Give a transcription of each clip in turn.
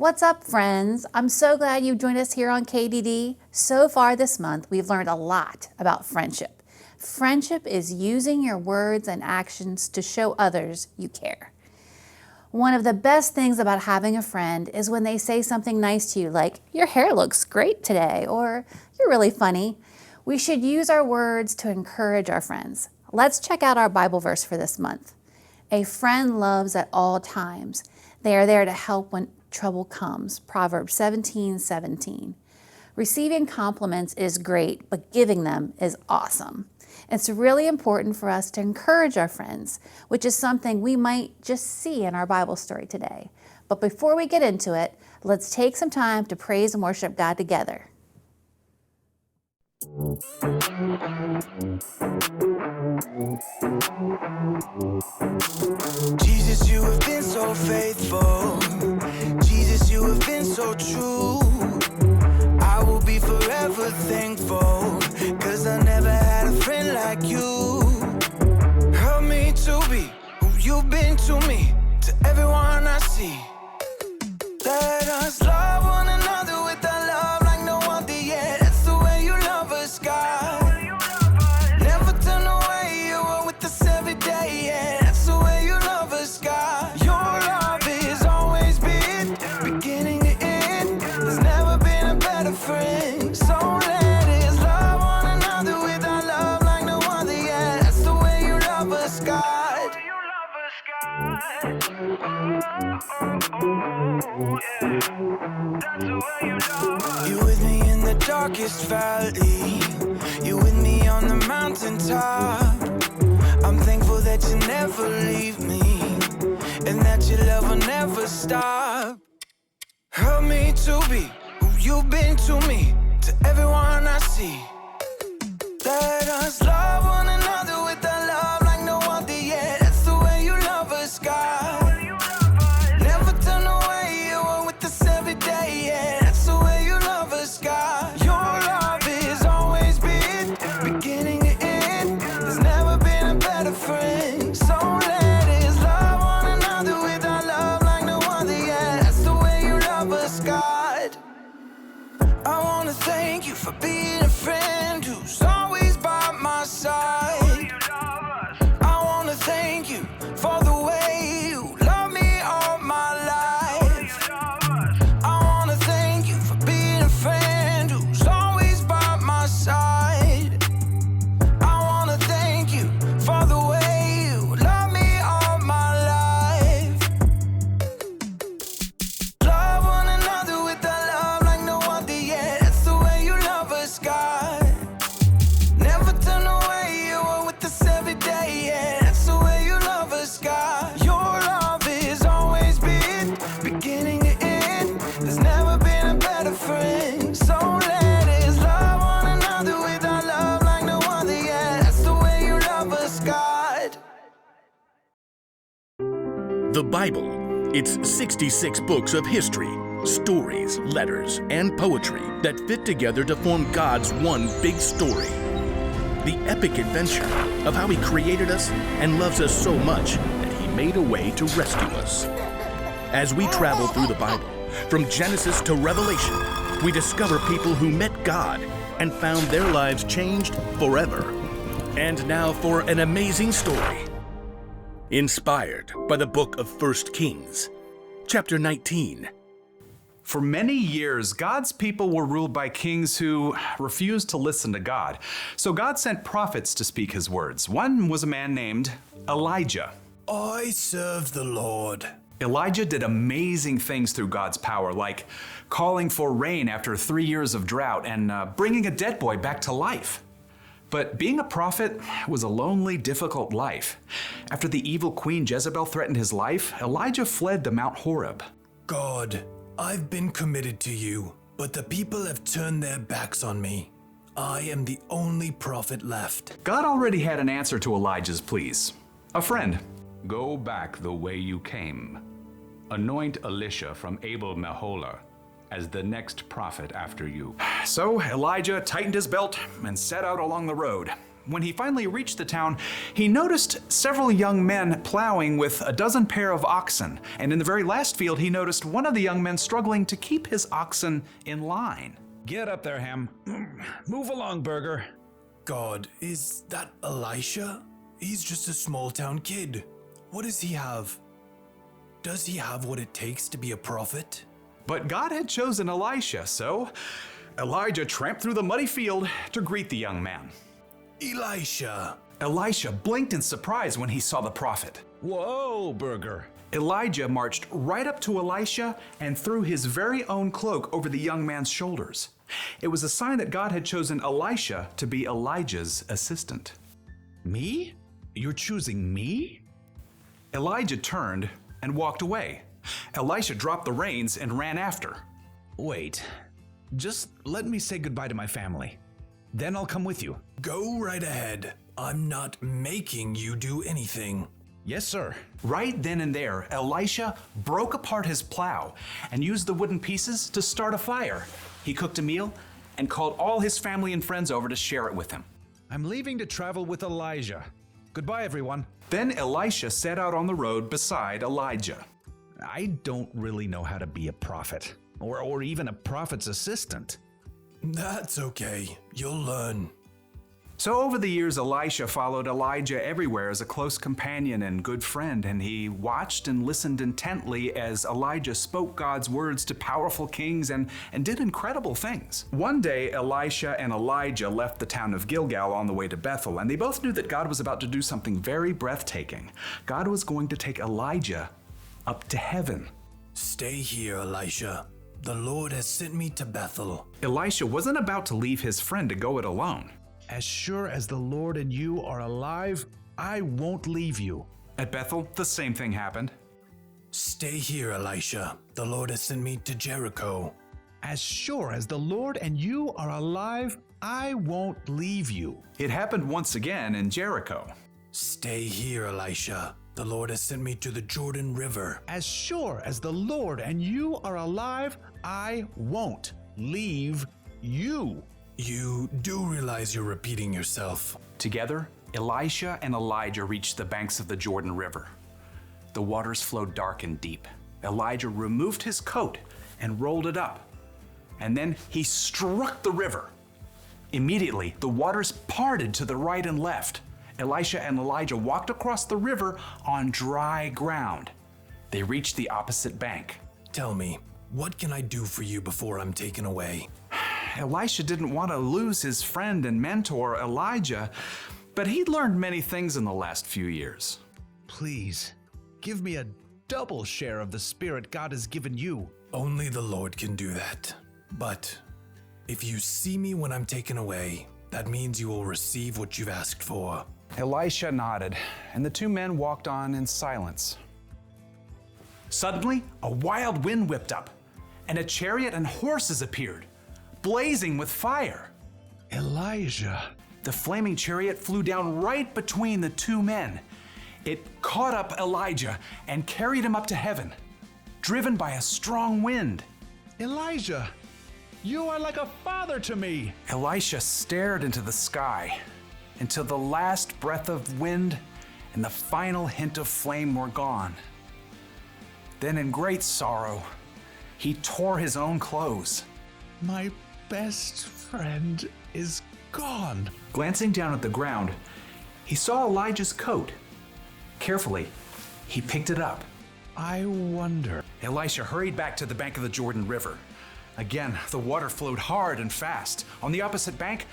What's up, friends? I'm so glad you joined us here on KDD. So far this month, we've learned a lot about friendship. Friendship is using your words and actions to show others you care. One of the best things about having a friend is when they say something nice to you, like, "Your hair looks great today," or "You're really funny." We should use our words to encourage our friends. Let's check out our Bible verse for this month. A friend loves at all times. They are there to help when trouble comes. Proverbs 17:17. Receiving compliments is great, but giving them is awesome. It's really important for us to encourage our friends, which is something we might just see in our Bible story today. But before we get into it, let's take some time to praise and worship God together. Jesus, you have been so faithful. Jesus, you have been so true. I will be forever thankful, 'cause I never had a friend like you. Help me to be who you've been to me, to everyone I see. Let us love one another with a love like no other yet. That's the way you love us, God. Never turn away, you are with us every day, yeah. That's the way you love us, God. Your love has always been beginning to end. There's never been a better friend. So let us love one another with our love like no other, yeah. That's the way you love us, God. You with me in the darkest valley. You with me on the mountaintop. I'm thankful that you never leave me, and that your love will never stop. Help me to be who you've been to me, to everyone I see. Let us love one another with a love like no other yet. That's the way you love us, God. Never turn away, you are with us every day, yeah. That's the way you love us, God. Your love has always been beginning to end. There's never been a better friend. So let us love one another with our love like no other, yeah. That's the way you love us, God. I wanna thank you for being a friend who's always by my side. I wanna thank you for the way you love me all my life. I wanna thank you for being a friend who's always by my side. I wanna thank you for the way you love me all my life. Love one another with a love like no other, yeah. That's the way you love us, God. Never turn away, you are with us every day, yeah. That's the way you love us, God. Your love has always been beginning to end. There's never been a better friend. So let us love one another with our love like no other, yeah. That's the way you love us, God. The Bible. It's 66 books of history, stories, letters, and poetry that fit together to form God's one big story. The epic adventure of how He created us and loves us so much that He made a way to rescue us. As we travel through the Bible, from Genesis to Revelation, we discover people who met God and found their lives changed forever. And now for an amazing story. Inspired by the book of 1 Kings, chapter 19. For many years, God's people were ruled by kings who refused to listen to God. So God sent prophets to speak His words. One was a man named Elijah. I serve the Lord. Elijah did amazing things through God's power, like calling for rain after 3 years of drought and bringing a dead boy back to life. But being a prophet was a lonely, difficult life. After the evil queen Jezebel threatened his life, Elijah fled to Mount Horeb. God, I've been committed to you, but the people have turned their backs on me. I am the only prophet left. God already had an answer to Elijah's pleas. A friend. Go back the way you came. Anoint Elisha from Abel-Meholah as the next prophet after you. So Elijah tightened his belt and set out along the road. When he finally reached the town, he noticed several young men plowing with a dozen pair of oxen, and in the very last field he noticed one of the young men struggling to keep his oxen in line. Get up there, Ham. Move along, Burger. God, is that Elisha? He's just a small town kid. What does he have? Does he have what it takes to be a prophet? But God had chosen Elisha, so Elijah tramped through the muddy field to greet the young man. Elisha! Elisha blinked in surprise when he saw the prophet. Whoa, Burger. Elijah marched right up to Elisha and threw his very own cloak over the young man's shoulders. It was a sign that God had chosen Elisha to be Elijah's assistant. Me? You're choosing me? Elijah turned and walked away. Elisha dropped the reins and ran after. Wait. Just let me say goodbye to my family. Then I'll come with you. Go right ahead. I'm not making you do anything. Yes, sir. Right then and there, Elisha broke apart his plow and used the wooden pieces to start a fire. He cooked a meal and called all his family and friends over to share it with him. I'm leaving to travel with Elijah. Goodbye, everyone. Then Elisha set out on the road beside Elijah. I don't really know how to be a prophet, or even a prophet's assistant. That's okay. You'll learn. So over the years, Elisha followed Elijah everywhere as a close companion and good friend, and he watched and listened intently as Elijah spoke God's words to powerful kings and did incredible things. One day, Elisha and Elijah left the town of Gilgal on the way to Bethel, and they both knew that God was about to do something very breathtaking. God was going to take Elijah up to heaven. Stay here, Elisha. The Lord has sent me to Bethel. Elisha wasn't about to leave his friend to go it alone. As sure as the Lord and you are alive, I won't leave you. At Bethel, the same thing happened. Stay here, Elisha. The Lord has sent me to Jericho. As sure as the Lord and you are alive, I won't leave you. It happened once again in Jericho. Stay here, Elisha. The Lord has sent me to the Jordan River. As sure as the Lord and you are alive, I won't leave you. You do realize you're repeating yourself. Together, Elisha and Elijah reached the banks of the Jordan River. The waters flowed dark and deep. Elijah removed his coat and rolled it up, and then he struck the river. Immediately, the waters parted to the right and left. Elisha and Elijah walked across the river on dry ground. They reached the opposite bank. Tell me, what can I do for you before I'm taken away? Elisha didn't want to lose his friend and mentor, Elijah, but he'd learned many things in the last few years. Please, give me a double share of the Spirit God has given you. Only the Lord can do that. But if you see me when I'm taken away, that means you will receive what you've asked for. Elisha nodded, and the two men walked on in silence. Suddenly, a wild wind whipped up, and a chariot and horses appeared, blazing with fire. Elijah. The flaming chariot flew down right between the two men. It caught up Elijah and carried him up to heaven, driven by a strong wind. Elijah, you are like a father to me. Elisha stared into the sky until the last breath of wind and the final hint of flame were gone. Then in great sorrow, he tore his own clothes. My best friend is gone. Glancing down at the ground, he saw Elijah's coat. Carefully, he picked it up. I wonder. Elisha hurried back to the bank of the Jordan River. Again, the water flowed hard and fast. On the opposite bank,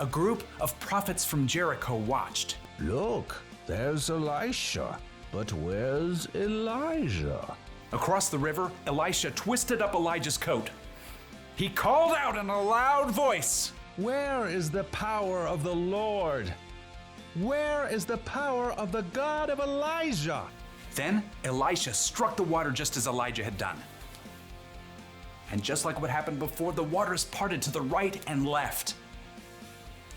a group of prophets from Jericho watched. Look, there's Elisha. But where's Elijah? Across the river, Elisha twisted up Elijah's coat. He called out in a loud voice, Where is the power of the Lord? Where is the power of the God of Elijah? Then Elisha struck the water just as Elijah had done. And just like what happened before, the waters parted to the right and left.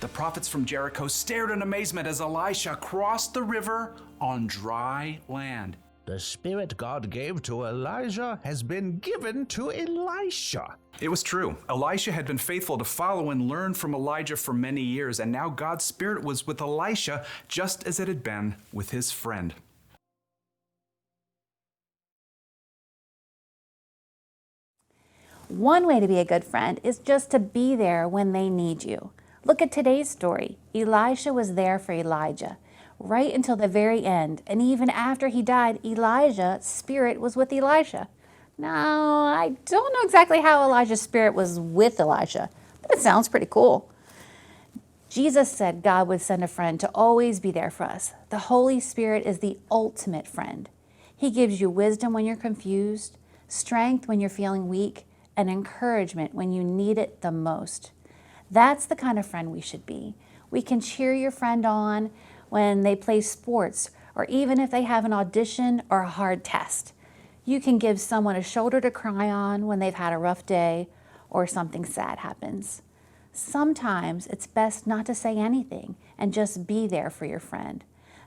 The prophets from Jericho stared in amazement as Elisha crossed the river on dry land. The Spirit God gave to Elijah has been given to Elisha. It was true. Elisha had been faithful to follow and learn from Elijah for many years, and now God's Spirit was with Elisha just as it had been with his friend. One way to be a good friend is just to be there when they need you. Look at today's story. Elisha was there for Elijah right until the very end, and even after he died, Elijah's spirit was with Elisha. Now, I don't know exactly how Elijah's spirit was with Elisha, but it sounds pretty cool. Jesus said God would send a friend to always be there for us. The Holy Spirit is the ultimate friend. He gives you wisdom when you're confused, strength when you're feeling weak, and encouragement when you need it the most. That's the kind of friend we should be. We can cheer your friend on when they play sports, or even if they have an audition or a hard test. You can give someone a shoulder to cry on when they've had a rough day or something sad happens. Sometimes it's best not to say anything and just be there for your friend.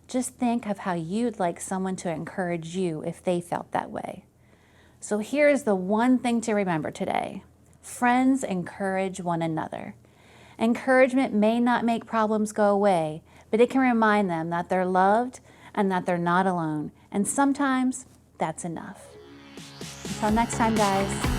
Just think of how you'd like someone to encourage you if they felt that way. So here's the one thing to remember today. Friends encourage one another. Encouragement may not make problems go away, but it can remind them that they're loved and that they're not alone. And sometimes that's enough. Until next time, guys.